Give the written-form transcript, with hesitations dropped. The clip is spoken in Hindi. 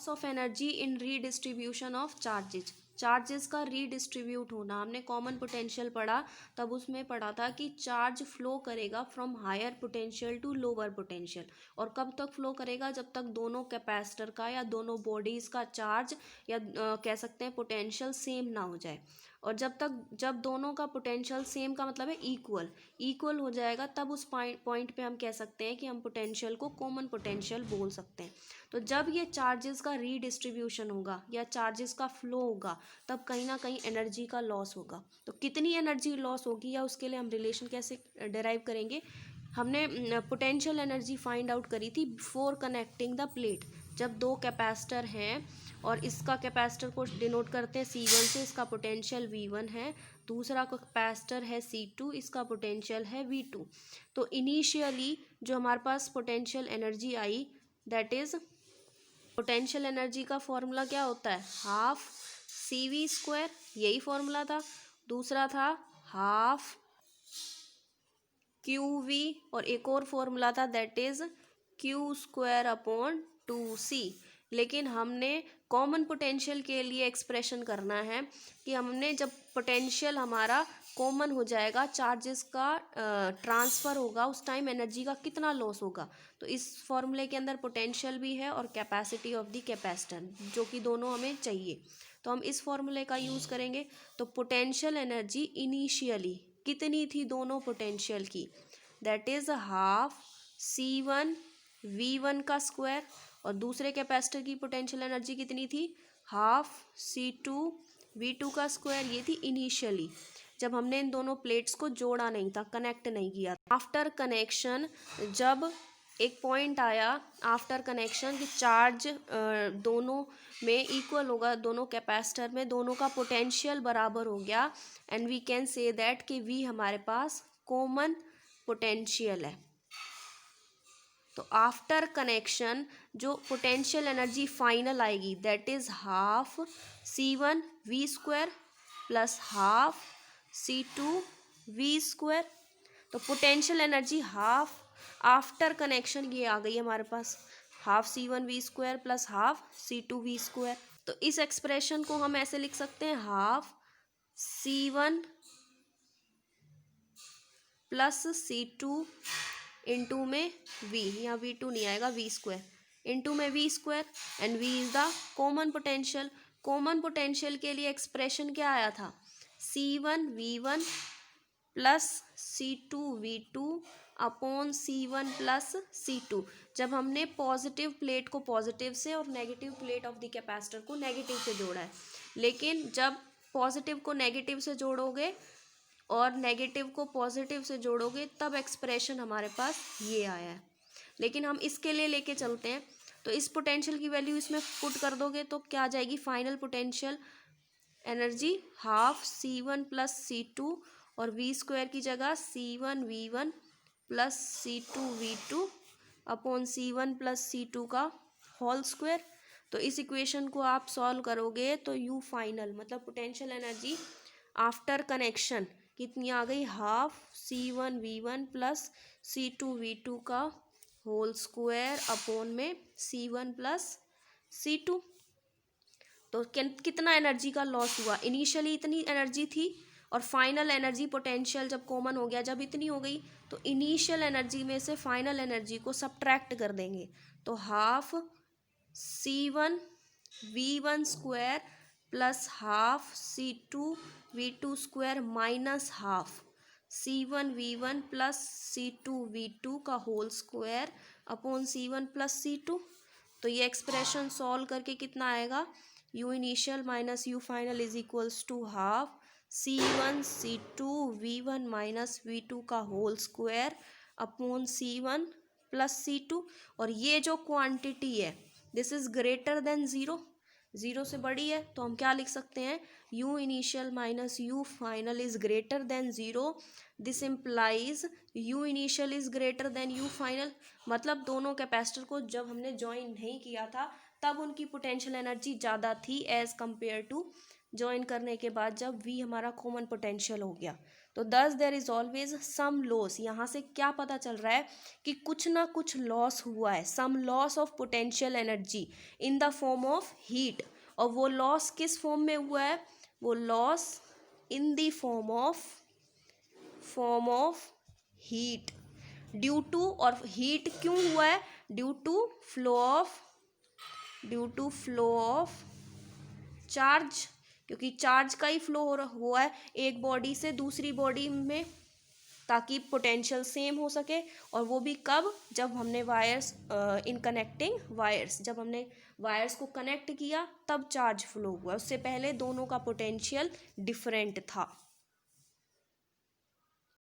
Loss of energy in redistribution of charges, charges का रीडिस्ट्रीब्यूट होना। हमने कॉमन पोटेंशियल पढ़ा, तब उसमें पढ़ा था कि चार्ज फ्लो करेगा from higher potential to lower potential. और कब तक फ्लो करेगा? जब तक दोनों कैपेसिटर का या दोनों बॉडीज का चार्ज या कह सकते हैं पोटेंशियल सेम ना हो जाए। और जब दोनों का पोटेंशियल सेम का मतलब है इक्वल हो जाएगा, तब उस पॉइंट पे हम कह सकते हैं कि हम पोटेंशियल को कॉमन पोटेंशियल बोल सकते हैं। तो जब ये चार्जेस का रीडिस्ट्रीब्यूशन होगा या चार्जेस का फ्लो होगा, तब कहीं ना कहीं एनर्जी का लॉस होगा। तो कितनी एनर्जी लॉस होगी या उसके लिए हम रिलेशन कैसे डिराइव करेंगे? हमने पोटेंशियल एनर्जी फाइंड आउट करी थी बिफोर कनेक्टिंग द प्लेट। जब दो कैपेसिटर हैं और इसका कैपेसिटर को डिनोट करते हैं C1 से, इसका पोटेंशियल V1 है, दूसरा कैपेसिटर है C2, इसका पोटेंशियल है V2। तो इनिशियली जो हमारे पास पोटेंशियल एनर्जी आई, दैट इज पोटेंशियल एनर्जी का फॉर्मूला क्या होता है? हाफ CV², यही फॉर्मूला था। दूसरा था हाफ QV, और एक और फॉर्मूला था दैट इज Q²/2C। लेकिन हमने कॉमन पोटेंशियल के लिए एक्सप्रेशन करना है कि हमने जब पोटेंशियल हमारा कॉमन हो जाएगा, चार्जेस का ट्रांसफ़र होगा, उस टाइम एनर्जी का कितना लॉस होगा। तो इस फॉर्मूले के अंदर पोटेंशियल भी है और कैपेसिटी ऑफ द कैपेसिटर, जो कि दोनों हमें चाहिए। तो हम इस फॉर्मूले का यूज़ करेंगे। तो पोटेंशियल एनर्जी इनिशियली कितनी थी दोनों पोटेंशियल की? That is half C1 V1 का स्क्वायर, और दूसरे कैपेसिटर की पोटेंशियल एनर्जी कितनी थी? हाफ C2 V2 का स्क्वायर। ये थी इनिशियली, जब हमने इन दोनों प्लेट्स को जोड़ा नहीं था, कनेक्ट नहीं किया। आफ्टर कनेक्शन, जब एक पॉइंट आया आफ्टर कनेक्शन कि चार्ज दोनों में इक्वल होगा, दोनों कैपेसिटर में दोनों का पोटेंशियल बराबर हो गया, and we can say that कि V हमारे पास कॉमन पोटेंशियल है। तो आफ्टर कनेक्शन जो पोटेंशियल एनर्जी फाइनल आएगी, that is half C1 V² plus half C2 V²। तो potential energy half after connection ये आ गई हमारे पास, half C1 V² plus half C2 V²। तो इस एक्सप्रेशन को हम ऐसे लिख सकते हैं, half C1 plus C2 into में V, यहाँ V2 नहीं आएगा, V² इंटू में V² and V is the common potential. Common potential के लिए एक्सप्रेशन क्या आया था? C1 V1 plus C2 V2 upon C1 plus C2। जब हमने पॉजिटिव प्लेट को पॉजिटिव से और negative plate of the capacitor को नेगेटिव से जोड़ा है, लेकिन जब पॉजिटिव को नेगेटिव से जोड़ोगे और नेगेटिव को पॉजिटिव से जोड़ोगे, तब एक्सप्रेशन हमारे पास ये आया है। लेकिन हम इसके लिए लेके चलते हैं, तो इस पोटेंशियल की वैल्यू इसमें पुट कर दोगे तो क्या आ जाएगी? Final potential energy half C1 plus C2, और V² की जगह C1 V1 plus C2 V2 upon C1 plus C2 का होल स्क्वायर। तो इस इक्वेशन को आप सॉल्व करोगे तो U फाइनल मतलब पोटेंशियल एनर्जी आफ्टर कनेक्शन कितनी आ गई? Half C1 V1 plus C2 V2 का होल स्क्वायर अपॉन में C1 प्लस C2। तो कितना एनर्जी का लॉस हुआ? इनिशियली इतनी एनर्जी थी और फाइनल एनर्जी पोटेंशियल जब कॉमन हो गया, जब इतनी हो गई, तो इनिशियल एनर्जी में से फाइनल एनर्जी को सब्ट्रैक्ट कर देंगे। तो half C1 V1 square plus half C2 V2 square minus half C1 V1 plus C2 V2 का whole square upon C1 plus C2। तो ये एक्सप्रेशन सॉल्व करके कितना आएगा? U initial minus U final is equals to half C1 C2 V1 minus V2 का whole square upon C1 plus C2। और ये जो क्वांटिटी है this is greater than zero, zero से बड़ी है, तो हम क्या लिख सकते हैं? U initial minus U final is greater than zero. This implies U initial is greater than U final. मतलब दोनों कैपेसिटर को जब हमने ज्वाइन नहीं किया था, तब उनकी पोटेंशियल एनर्जी ज़्यादा थी एज़ कम्पेयर टू ज्वाइन करने के बाद, जब V हमारा कॉमन पोटेंशियल हो गया। तो thus there is always some loss. यहाँ से क्या पता चल रहा है कि कुछ ना कुछ लॉस हुआ है, some loss of potential energy in the form of heat. और वो लॉस किस फॉर्म में हुआ है? वो loss in the form of heat due to, और हीट क्यों हुआ है? Due to flow of charge, क्योंकि चार्ज का ही फ्लो हुआ है एक बॉडी से दूसरी बॉडी में, ताकि पोटेंशियल सेम हो सके। और वो भी कब? जब हमने वायर्स इन कनेक्टिंग वायर्स, जब हमने वायर्स को कनेक्ट किया तब चार्ज फ्लो हुआ, उससे पहले दोनों का पोटेंशियल डिफरेंट था।